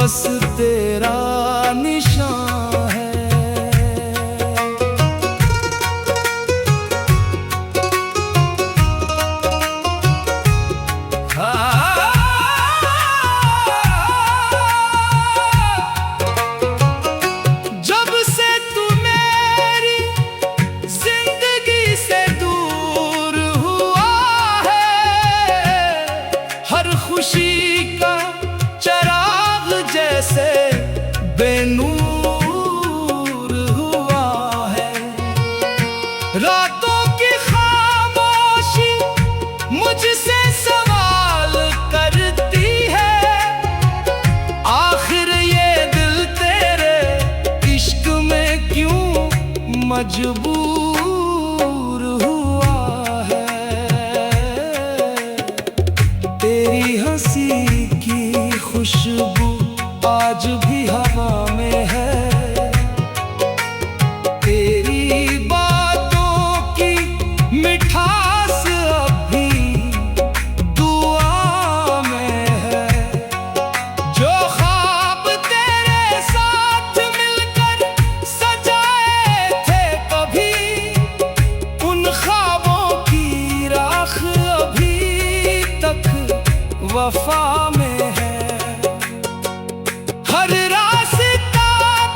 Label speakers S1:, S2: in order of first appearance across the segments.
S1: बस तेरा निशान है। जब से तू मेरी जिंदगी से दूर हुआ है, हर खुशी का चराग जैसे बेनूर हुआ है। रातों की खामोशी मुझसे सवाल करती है, आखिर ये दिल तेरे इश्क में क्यों मजबूर हुआ है। तेरी हंसी की खुशबू आज भी हवा में है, तेरी बातों की मिठास अब भी दुआ में है। जो ख्वाब तेरे साथ मिलकर सजाए थे कभी, उन ख्वाबों की राख अभी तक वफा में है। हर रास्ता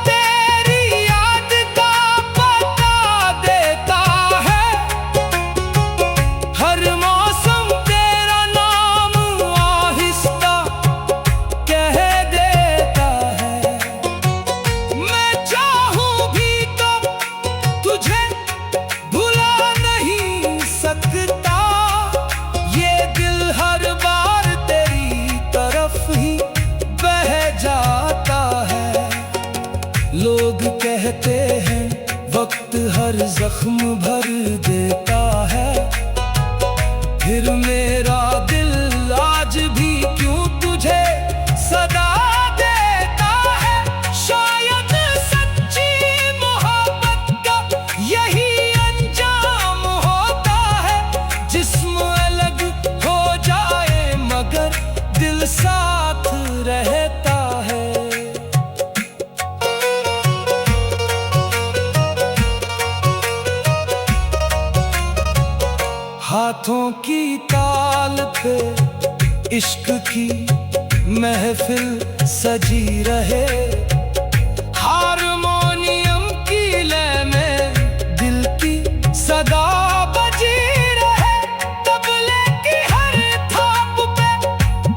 S1: तेरी याद का बता देता है, हर मौसम तेरा नाम आहिस्ता कह देता है। मैं चाहूं भी तो तुझे भुला नहीं सकता, ये दिल हर बार तेरी तरफ ही बह जाता है। लोग कहते हैं वक्त हर जख्म भर देता है, फिर मेरा दिल आज भी क्यों तुझे सदा देता है। शायद सच्ची मोहब्बत का यही अंजाम होता है, जिस्म अलग हो जाए मगर दिल साथ रहता है। हाथों की ताल पे इश्क की महफिल सजी रहे, हारमोनियम की लय में दिल की सदा बजी रहे। तबले की हर थाप पे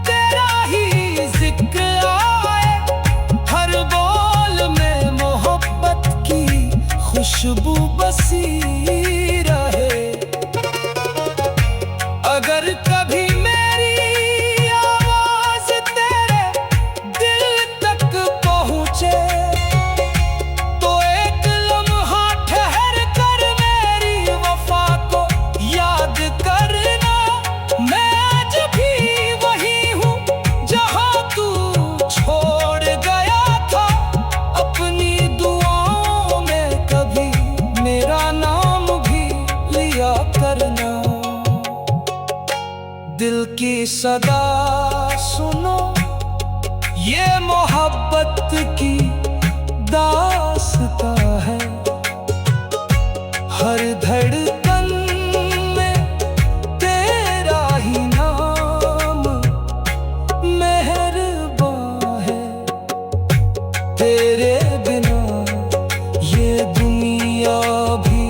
S1: तेरा ही जिक्र आए, हर बोल में मोहब्बत की खुशबू बसी रहे। अगर कभी मेरी आवाज तेरे दिल तक पहुंचे, तो एक लम्हा ठहर कर मेरी वफा को याद करना। मैं आज भी वही हूँ जहाँ तू छोड़ गया था, अपनी दुआओं में कभी मेरा नाम भी लिया करना। दिल की सदा सुनो, ये मोहब्बत की दास्तां है। हर धड़कन में तेरा ही नाम मेहरबान है। तेरे बिना ये दुनिया भी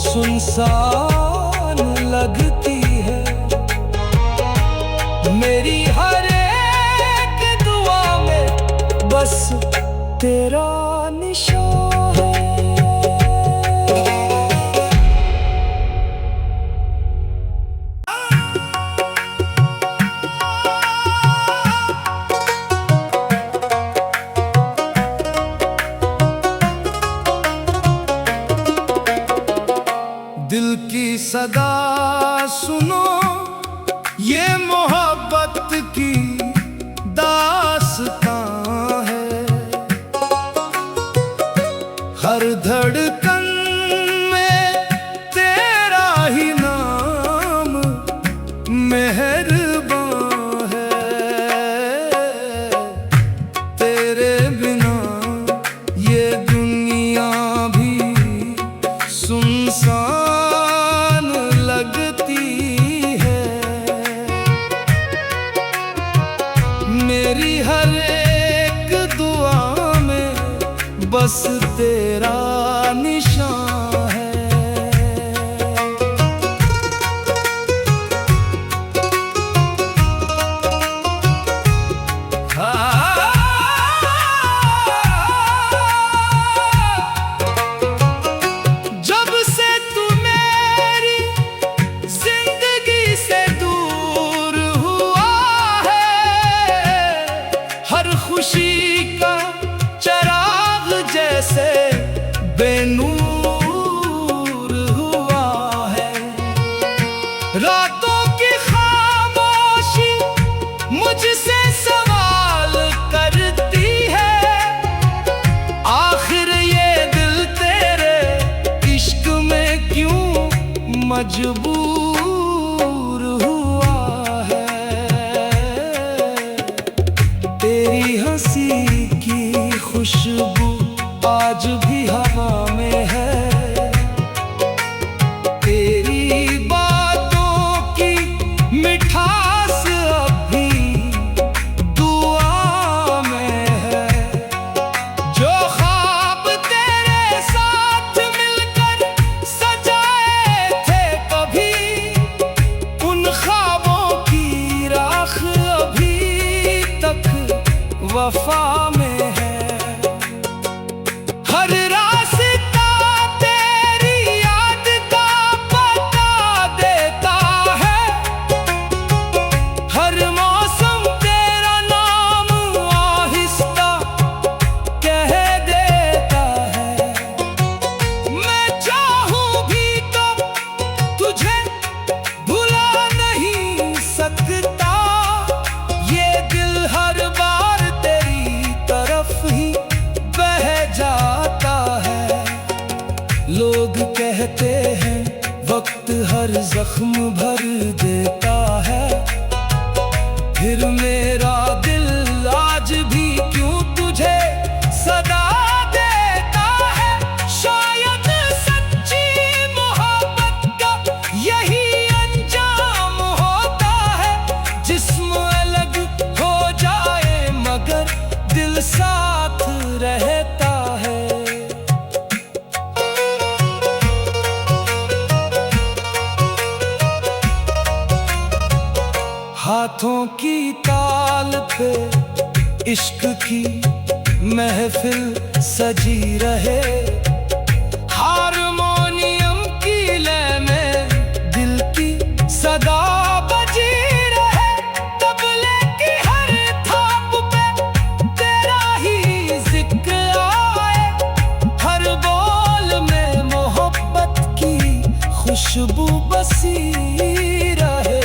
S1: सुनसान लगती है। मेरी हर एक दुआ में बस तेरा निशान है। दिल की सदा सुनो, ये मोहब्बत की दास्तां है। हर धड़कन में तेरा ही नाम मेहरबान है। बस तेरा निशान है। जब से तू मेरी जिंदगी से दूर हुआ है, हर खुशी का चराग जैसे बेनूर हुआ है। रातों की खामोशी मुझसे सवाल करती है, आखिर ये दिल तेरे इश्क में क्यों मजबूर हुआ है। तेरी हंसी की खुशबू आज भी हवा में है, तेरी बातों की मिठास अभी दुआ में है। जो ख्वाब तेरे साथ मिलकर सजाए थे कभी, उन ख्वाबों की राख अभी तक वफा में है। हर रास्ता तेरी याद का बता देता है, हर मौसम तेरा नाम आहिस्ता कह देता है। मैं चाहूं भी तो तुझे भुला नहीं सकता, ये दिल हर बार तेरी तरफ ही बह जाता है। लोग कहते हैं वक्त हर जख्म भर देता है, फिर मेरा दिल आज भी क्यों तुझे सदा देता है। शायद सच्ची मोहब्बत का यही अंजाम होता है, जिस्म अलग हो जाए मगर दिल साथ रहता है। हाथों की ताल पे इश्क की महफिल सजी रहे, हारमोनियम की लय में दिल की सदा बजी रहे। तबले की हर थाप पे तेरा ही जिक्र आए, हर बोल में मोहब्बत की खुशबू बसी रहे।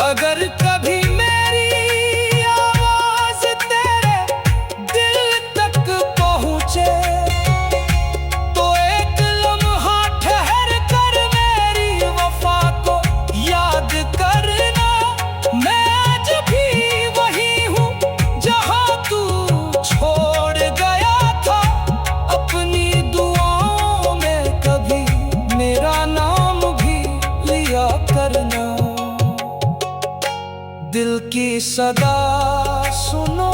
S1: अगर कभी मेरी आवाज तेरे दिल तक पहुंचे, तो एक लम्हा ठहर कर मेरी वफा को याद करना। मैं आज भी वही हूँ जहाँ तू छोड़ गया था, अपनी दुआओं में कभी मेरा नाम भी लिया करना। दिल की सदा सुनो,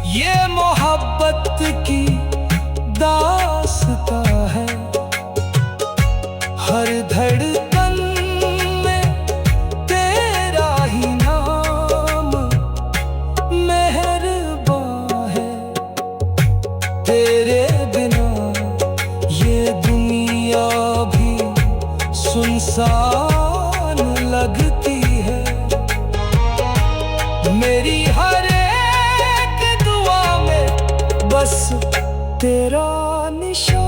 S1: ये मोहब्बत की दास्तां है। हर धड़कन में तेरा ही नाम मेहरबान है। तेरे बिना ये दुनिया भी सुनसान लगती है। मेरी हर एक दुआ में बस तेरा निशान